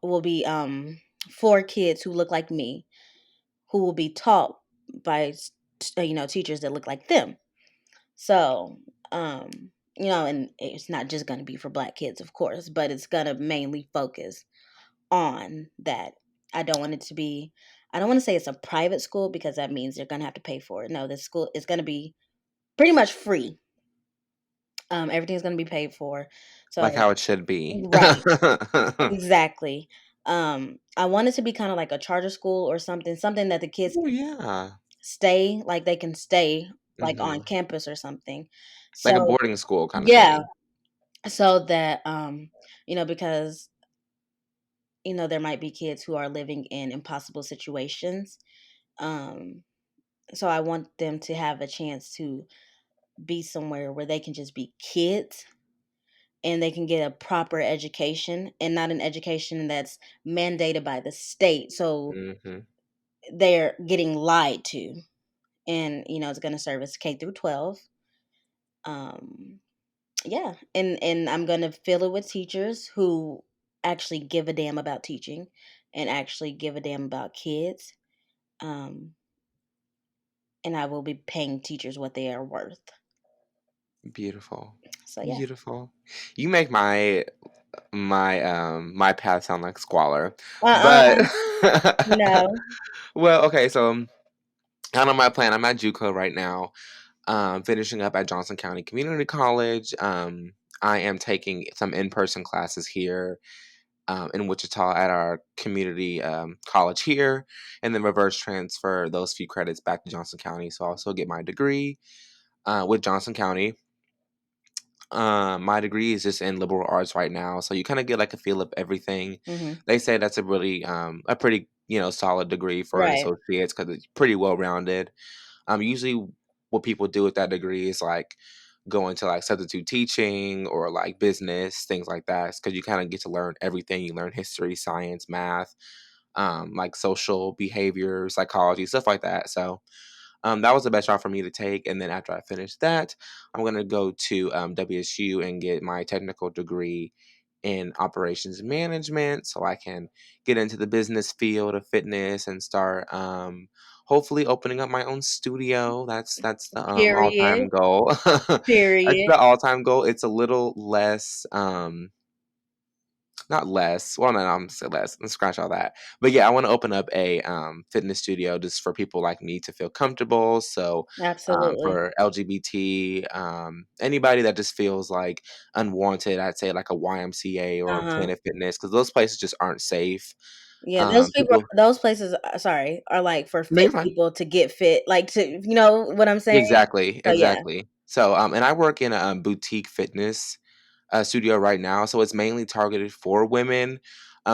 will be for kids who look like me, who will be taught by teachers that look like them. So, and it's not just going to be for black kids, of course, but it's going to mainly focus on that. I don't want it to be I don't want to say it's a private school because that means they're going to have to pay for it. No, the school is going to be pretty much free. Everything's going to be paid for. Like So, how it should be. right. Exactly. I want it to be kind of like a charter school or something that the kids Oh yeah. stay, like they can stay like on Mm-hmm. campus or something. Like a So, boarding school kind of yeah, thing. so that because there might be kids who are living in impossible situations. Um so I want them to have a chance to be somewhere where they can just be kids and they can get a proper education and not an education that's mandated by the state. So Mm-hmm. they're getting lied to. And it's going to serve as K through 12. Um yeah, and I'm going to fill it with teachers who actually give a damn about teaching and actually give a damn about kids. Um and I will be paying teachers what they are worth. Beautiful. So yeah. Beautiful. You make my path sound like squalor. But Uh-uh. No. well, okay, so kind of my plan. I'm at JUCO right now, finishing up at Johnson County Community College. I am taking some in-person classes here in Wichita at our community college here, and then reverse transfer those few credits back to Johnson County. So I also get my degree with Johnson County. My degree is just in liberal arts right now, so you kind of get like a feel of everything. Mhm. They say that's a really a pretty solid degree for an Right. associate's because it's pretty well rounded. Usually what people do with that degree is like go into like substitute teaching or like business, things like that, because you kind of get to learn everything. You learn history, science, math, like social behavior, psychology, stuff like that. So that was the best route for me to take. And then after I finished that, I'm going to go to WSU and get my technical degree in operations management so I can get into the business field of fitness and start hopefully opening up my own studio. That's the Period. all-time goal. That's Period. the all-time goal. It's a little less not less. Well, no, I'm say less. Let's scratch all that. But yeah, I want to open up a fitness studio just for people like me to feel comfortable. So Absolutely. for LGBT, anybody that just feels like unwanted, I'd say like a YMCA or a Uh-huh. Planet Fitness because those places just aren't safe. Yeah, those people People, those places, sorry, are, like, for no, you're fit fine. people to get fit, like, to you know what I'm saying? Exactly, So, yeah. exactly. So, and I work in a boutique fitness studio right now, so it's mainly targeted for women.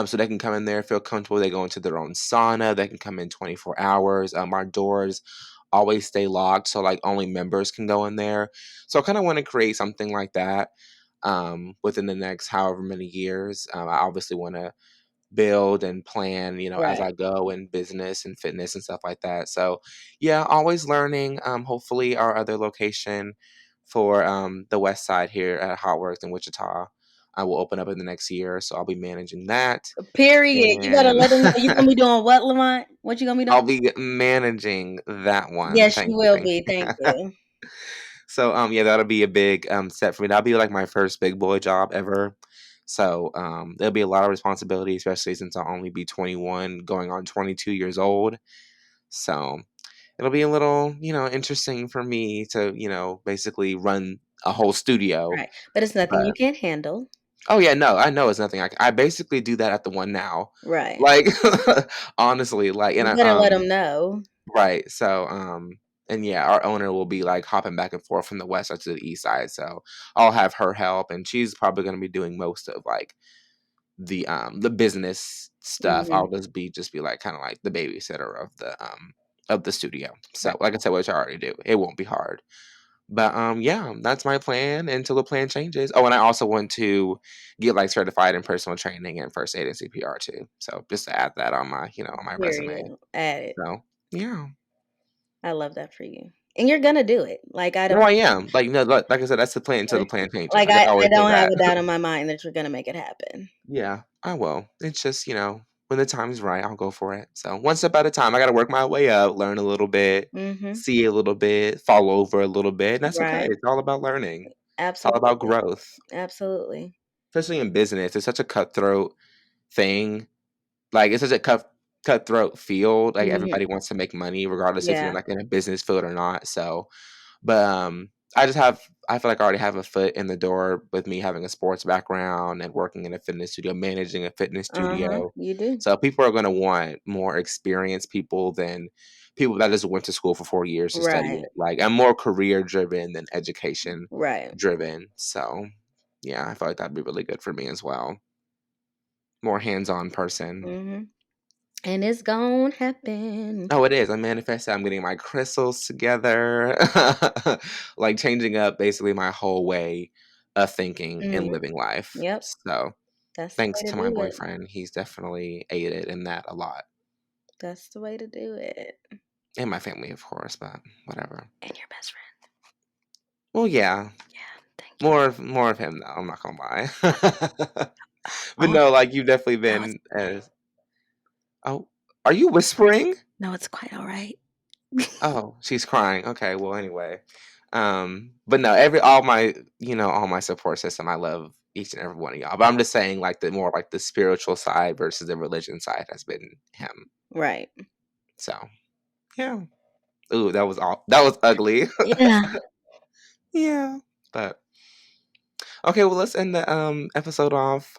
So they can come in there, feel comfortable. They go into their own sauna. They can come in 24 hours. Our doors always stay locked, so like only members can go in there. So I kind of want to create something like that within the next however many years. I obviously want to build and plan, as Right. I go in business and fitness and stuff like that. So, yeah, always learning. Hopefully, our other location for the West Side here at Hot Works in Wichita, I will open up in the next year. So I'll be managing that, Period. You better and let them know. You gonna be doing what, Lamont? What you gonna be doing? I'll be managing that one. Yes, Thank you you, will thank be. Thank you. you. So yeah, that'll be a big step for me. That'll be like my first big boy job ever. So there'll be a lot of responsibility, especially since I'll only be 21, going on 22 years old. So it'll be a little, interesting for me to, basically run a whole studio. Right. But it's nothing you But can't handle. oh yeah, no, I know it's nothing. I basically do that at the one now. Right. Like honestly, like and You I better let them know. right. So, and yeah, our owner will be like hopping back and forth from the west side to the east side. So I'll have her help, and she's probably going to be doing most of like the business stuff. Mhm. I'll just be like kind of like the babysitter of the studio. So, Right. like I said, which I already do, it won't be hard. But yeah, that's my plan until the plan changes. Oh, and I also want to get like certified in personal training and first aid and CPR too. So just to add that on my on my resume. Period. Add it. So yeah. I love that for you. And you're gonna do it. Like, I No, don't I am. Like, no, like I said, that's the plan until the plan changes. like, Like, I I always say don't have that. a doubt in my mind that you're gonna make it happen. Yeah, I will. It's just, when the time's right, I'll go for it. So, one step at a time. I gotta work my way up, learn a little bit, Mhm. see a little bit, fall over a little bit, and that's okay. Right. It's all about learning. It's all about Absolutely. growth, Absolutely. especially in business. It's such a cutthroat thing. Like, it's such a cutthroat field. Like, Mhm. everybody wants to make money regardless if you're, Yeah. like, in a business field or not. So but, I feel like I already have a foot in the door with me having a sports background and working in a fitness studio, managing a fitness Uh-huh. studio. You do. So people are gonna want more experienced people than people that just went to school for 4 years to study Right. it. Like, I'm more career driven than education Right. driven. So, yeah, I feel like that'd be really good for me as well. More hands-on person. Mhm. And it's gonna happen. Oh, it is. I manifested. I'm getting my crystals together, like changing up basically my whole way of thinking and Mhm. living life. Yep. So, That's the thanks way to to my do it. boyfriend, he's definitely aided in that a lot, That's the way to do it. and my family, of course. But whatever. And your best friend. Well, yeah, Yeah. Thank you. more of him though. I'm not gonna lie, but Oh, no, like you've definitely no, it's been as. Oh, are you whispering? no, it's quite all right. Oh, she's crying. Okay, well, anyway. But no, all my support system, I love each and every one of y'all. But I'm just saying, like the more like the spiritual side versus the religion side has been him. Right. So yeah. Ooh, that was ugly. Yeah. Yeah. But okay, well let's end the episode off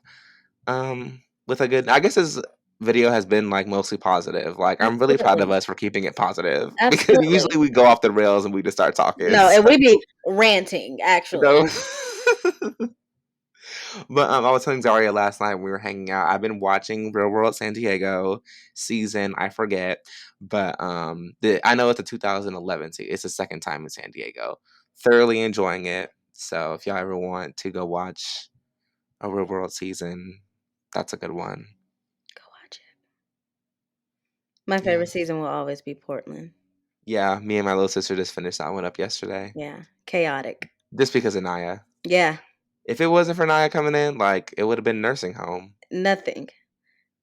with a good I guess this video has been like mostly positive. Like I'm really proud of Absolutely. us for keeping it positive because Absolutely. usually we go off the rails and we just start talking. No, and we be ranting, actually. So But I was telling Zaria last night when we were hanging out. I've been watching Real World San Diego season. I forget, but I know it's a 2011 season. It's the second time in San Diego. Thoroughly enjoying it. So if y'all ever want to go watch a Real World season, that's a good one. Go watch it. My Yeah, favorite season will always be Portland. yeah. Me and my little sister just finished that one up yesterday, Yeah, chaotic. just because of Naya. Yeah, If it wasn't for Naya coming in, like it would have been nursing home. nothing.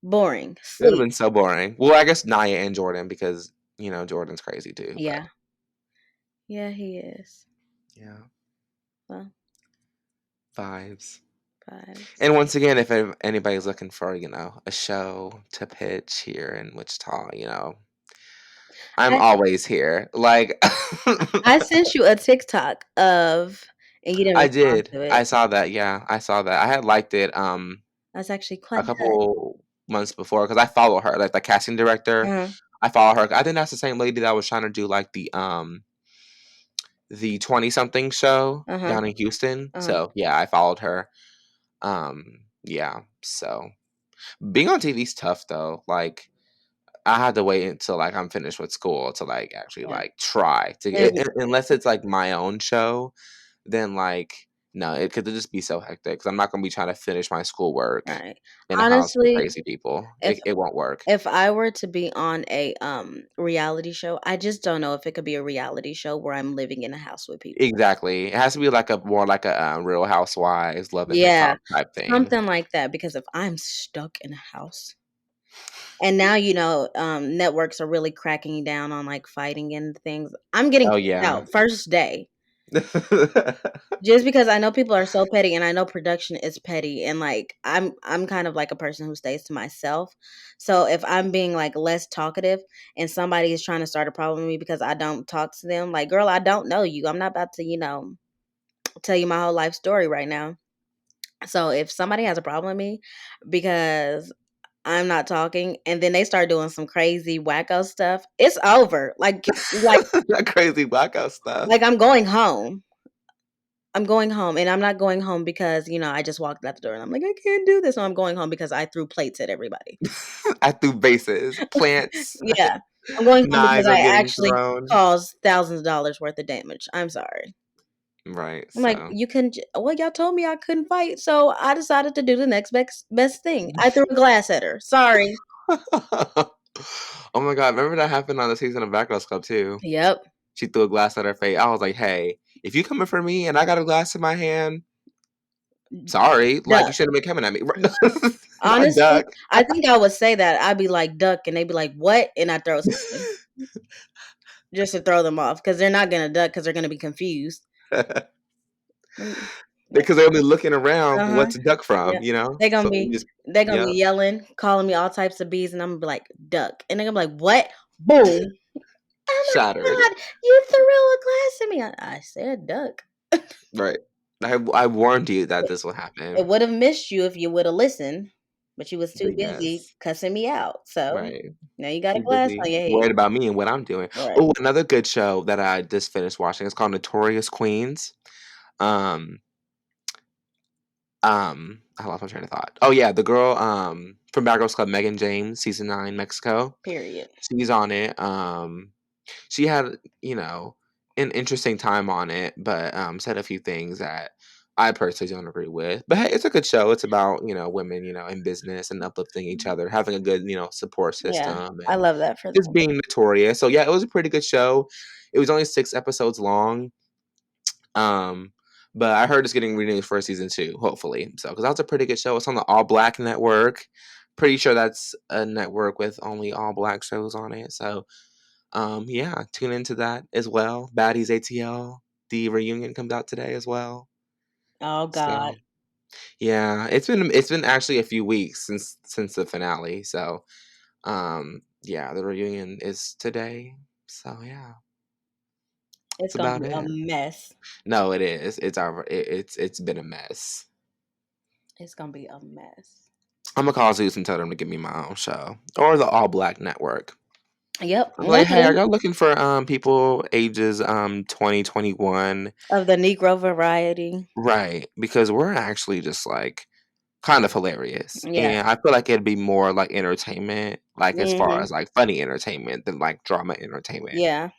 Boring. It would have Sleep. been so boring. Well, I guess Naya and Jordan because Jordan's crazy too. But Yeah. Yeah, he is. yeah, Well, vibes. vibes. And once again, if anybody's looking for a show to pitch here in Wichita, I'm I always here. Like I sent you a TikTok of, and you didn't I respond did. to it. I saw that. Yeah, I saw that. I had liked it. That's actually A quite good. couple months before because I follow her, like the casting director. Uh-huh. I follow her. I think that's the same lady that was trying to do like the 20 something show Uh-huh. down in Houston. Uh-huh. So yeah, I followed her. Yeah. So being on TV is tough though. Like I had to wait until like I'm finished with school to like actually Yeah. like try to It get unless it's like my own show, then like no, it could just be so hectic because I'm not gonna be trying to finish my schoolwork right. in a house with Honestly, crazy people. if It won't work. if I were to be on a reality show, I just don't know if it could be a reality show where I'm living in a house with people. Exactly. It has to be like a more like a Real Housewives, Love and Hip Yeah, Hop type thing. something like that. Because if I'm stuck in a house, and now networks are really cracking down on like fighting and things. I'm getting Oh kicked yeah. out first day. Just because I know people are so petty and I know production is petty and like I'm kind of like a person who stays to myself. So if I'm being like less talkative and somebody is trying to start a problem with me because I don't talk to them, like girl, I don't know you. I'm not about to, tell you my whole life story right now. So if somebody has a problem with me because I'm not talking and then they start doing some crazy wacko stuff, it's over. That crazy blackout stuff. Like I'm going home. I'm going home and I'm not going home because, I just walked out the door and I'm like, I can't do this. No, I'm going home because I threw plates at everybody. I threw bases, plants, Yeah. I'm going home because knives are I getting actually thrown. caused thousands of dollars worth of damage. I'm sorry. Right. I'm like, So you couldn't, well, y'all told me I couldn't fight. So I decided to do the next best thing. I threw a glass at her. Sorry. Oh my god, remember that happened on the season of Backrose Club too? Yep. She threw a glass at her face. I was like, hey, if you coming for me and I got a glass in my hand, sorry. Like you Duck. shouldn't have been coming at me. Not Honestly, duck. I think I would say that. I'd be like, duck. And they'd be like, what? And I throw something just to throw them off because they're not going to duck because they're going to be confused. Mm, yeah. Because they're only looking around Uh-huh. what to duck Yeah. from, They're gonna So you be just they're gonna yep. be yelling, calling me all types of bees, and I'm gonna be like, duck. And they're gonna be like, what? Boom. Oh Shattered. my god, you threw a glass at me. I said duck. Right. I warned you that It, this would it happen. would have missed you if you would have listened, but you was too But busy yes. cussing me out. So Right. now you got a Too glass busy on your head. worried about me and what I'm doing. Right. Oh, another good show that I just finished watching is called Notorious Queens. Um, I lost my train of thought. Oh yeah, the girl from Bad Girls Club, Megan James, season 9, Mexico. Period. She's on it. She had, an interesting time on it, but said a few things that I personally don't agree with. But hey, it's a good show. It's about, women, in business and uplifting each other, having a good, support Yeah. system I and love that for just them. being notorious. So yeah, it was a pretty good show. It was only 6 episodes long. Um, but I heard it's getting renewed for season 2, hopefully. So, because that's a pretty good show. It's on the All Black Network. Pretty sure that's a network with only all black shows on it. So, yeah, tune into that as well. Baddies ATL, the reunion comes out today as well. Oh So, God. yeah, it's been actually a few weeks since the finale. So, yeah, the reunion is today. So, yeah, It's that's gonna about be a it. mess. No, it is. It's been a mess. It's gonna be a mess. I'm gonna call Zeus and tell them to give me my own show or the All Black Network. Yep, I'm like, one hey, are day y'all looking for people ages 2021? of the Negro variety. Right, because we're actually just like kind of hilarious, Yeah. and I feel like it'd be more like entertainment, like as far Mhm. as like funny entertainment than like drama entertainment. Yeah.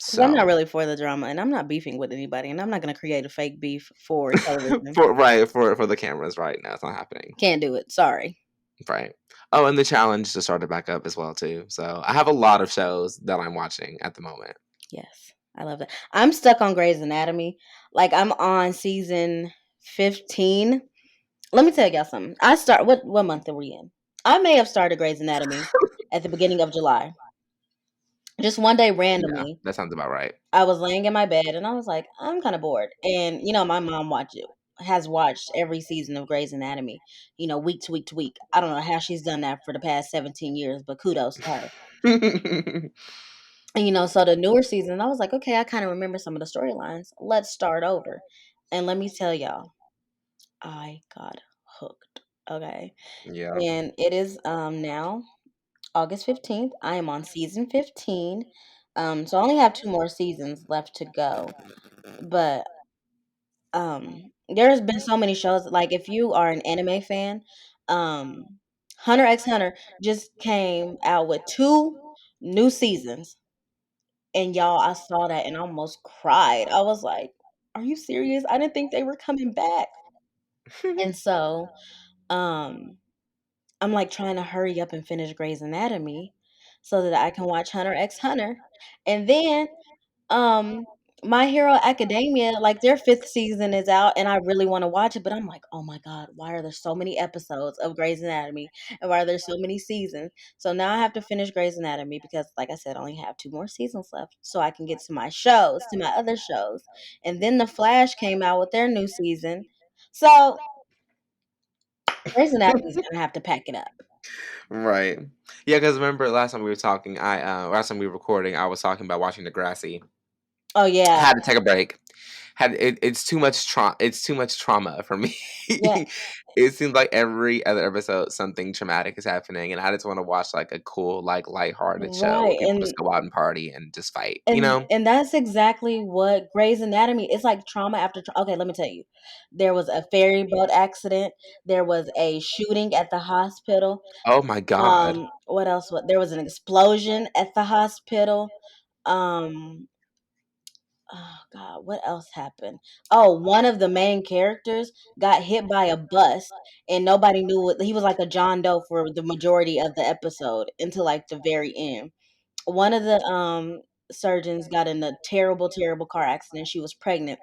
'Cause I'm not So really for the drama, and I'm not beefing with anybody, and I'm not gonna create a fake beef for television. for the cameras, right now it's not happening. Can't do it, sorry. Right. Oh, and the challenge just started back up as well too. So I have a lot of shows that I'm watching at the moment. Yes, I love that. I'm stuck on Grey's Anatomy. Like, I'm on season 15. Let me tell y'all something. What month are we in? I may have started Grey's Anatomy at the beginning of July. Just one day Yeah, randomly, that sounds about right. I was laying in my bed and I was like, I'm kind of bored. And my mom has watched every season of Grey's Anatomy, week to week to week. I don't know how she's done that for the past 17 years, but kudos to her. And so the newer season, I was like, okay, I kind of remember some of the storylines. Let's start over. And let me tell y'all, I got hooked. Okay. Yeah. And it is now August 15th. I am on season 15. So I only have two more seasons left to go. But there's been so many shows, like if you are an anime fan, um Hunter x Hunter just came out with two new seasons, and y'all, I saw that and almost cried. I was like, are you serious? I didn't think they were coming back. And so um I'm like trying to hurry up and finish Grey's Anatomy so that I can watch Hunter x Hunter. And then um, My Hero Academia, like their 5th season is out and I really wanna watch it, but I'm like, "Oh my god, why are there so many episodes of Grey's Anatomy, and why are there so many seasons?" So now I have to finish Grey's Anatomy because, like I said, I only have 2 more seasons left so I can get to my other shows. And then The Flash came out with their new season. So Grey's Anatomy is gonna have to pack it up. Right. Yeah, because remember last time we were talking, last time we were recording, I was talking about watching Degrassi. Oh, I yeah. had to take a break. It's too much trauma. It's too much trauma for me. Yeah, It seems like every other episode something traumatic is happening, and I just want to watch like a cool, like lighthearted show where right, people just go out and party and just fight. You and know? and that's exactly what Grey's Anatomy is, like trauma after okay, let me tell you. There was a ferry boat accident, there was a shooting at the hospital, Oh my god. what else? There was an explosion at the hospital. Um, oh god, what else happened? Oh, one of the main characters got hit by a bus and nobody knew what he was, like a John Doe for the majority of the episode until like the very end. One of the surgeons got in a terrible, terrible car accident. She was pregnant.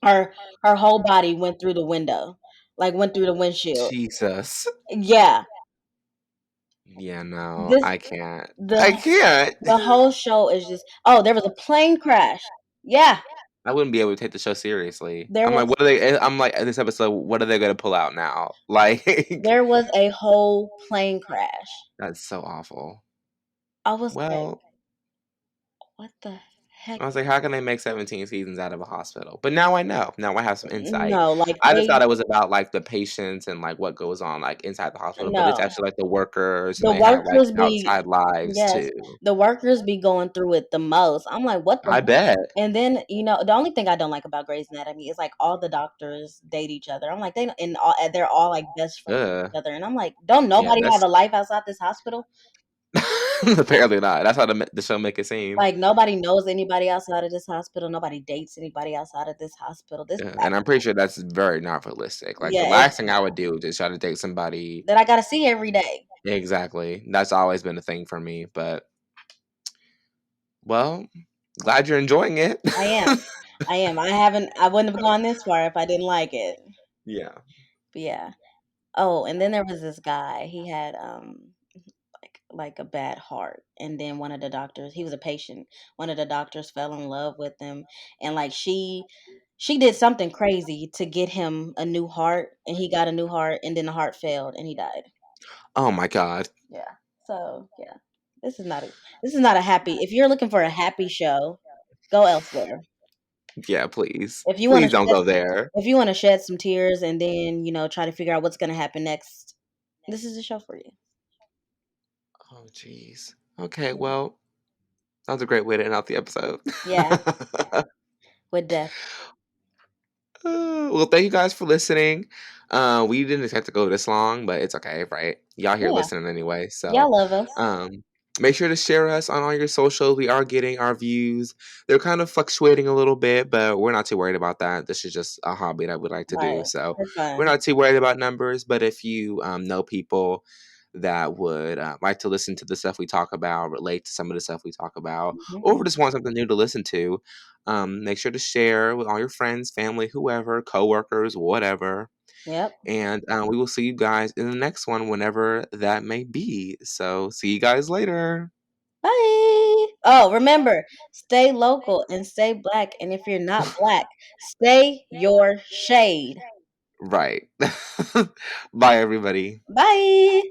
Her her whole body went through the window, like went through the windshield. Jesus. Yeah, Yeah, no, this I can't. the I can't. the whole show is just. Oh, there was a plane crash. Yeah, I wouldn't be able to take the show seriously. there I'm like, was what are they? I'm like, this episode, what are they going to pull out now? Like, there was a whole plane crash. that's so awful. I was like, Well, what the heck? I was like, how can they make 17 seasons out of a hospital? But now I know. Now I have some insight. No, like I just thought it was about like the patients and like what goes on like inside the hospital, but it's no. actually like the workers and The they have like workers be outside lives Yes, too. the workers be going through it the most. I'm like, "What the I heck?" bet. And then, the only thing I don't like about Grey's Anatomy is, like, all the doctors date each other. I'm like, they're all, like, best friends with Ugh. each other, and I'm like, "Don't Yeah, nobody have that's a life outside this hospital?" apparently not. That's how the show make it seem. Like, nobody knows anybody outside of this hospital, nobody dates anybody outside of this hospital. This Yeah, and I'm pretty sure that's very not realistic. Like the Yeah, last thing I would do is just try to date somebody. that I gotta see every day. Exactly. That's always been a thing for me. But well, glad you're enjoying it. I am. I wouldn't have gone this far if I didn't like it. Yeah. But yeah. Oh, and then there was this guy. He had like a bad heart, and then one of the doctors, he was a patient. One of the doctors fell in love with him, and like she did something crazy to get him a new heart, and he got a new heart, and then the heart failed, and he died. Oh my god. Yeah. So yeah, this is not a this is not a happy. If you're looking for a happy show, go elsewhere. Yeah, please. If you want to Please don't go there. if you want to shed some tears and then try to figure out what's going to happen next, this is a show for you. Oh jeez. Okay, well, that was a great way to end out the episode. Yeah, with death. Well, thank you guys for listening. We didn't expect to go this long, but it's okay, right? Y'all here Yeah, listening anyway. y'all So love us. make sure to share us on all your socials. We are getting our views. They're kind of fluctuating a little bit, but we're not too worried about that. This is just a hobby that we like to do. Right, So for we're fun. not too worried about numbers. But if you know people that would like to listen to the stuff we talk about, relate to some of the stuff we talk about, or Mhm. just want something new to listen to, make sure to share with all your friends, family, whoever, coworkers, whatever. Yep. And we will see you guys in the next one, whenever that may be. So, see you guys later. Bye. Oh, remember, stay local and stay black. And if you're not black, stay your shade. Right. Bye, everybody. Bye.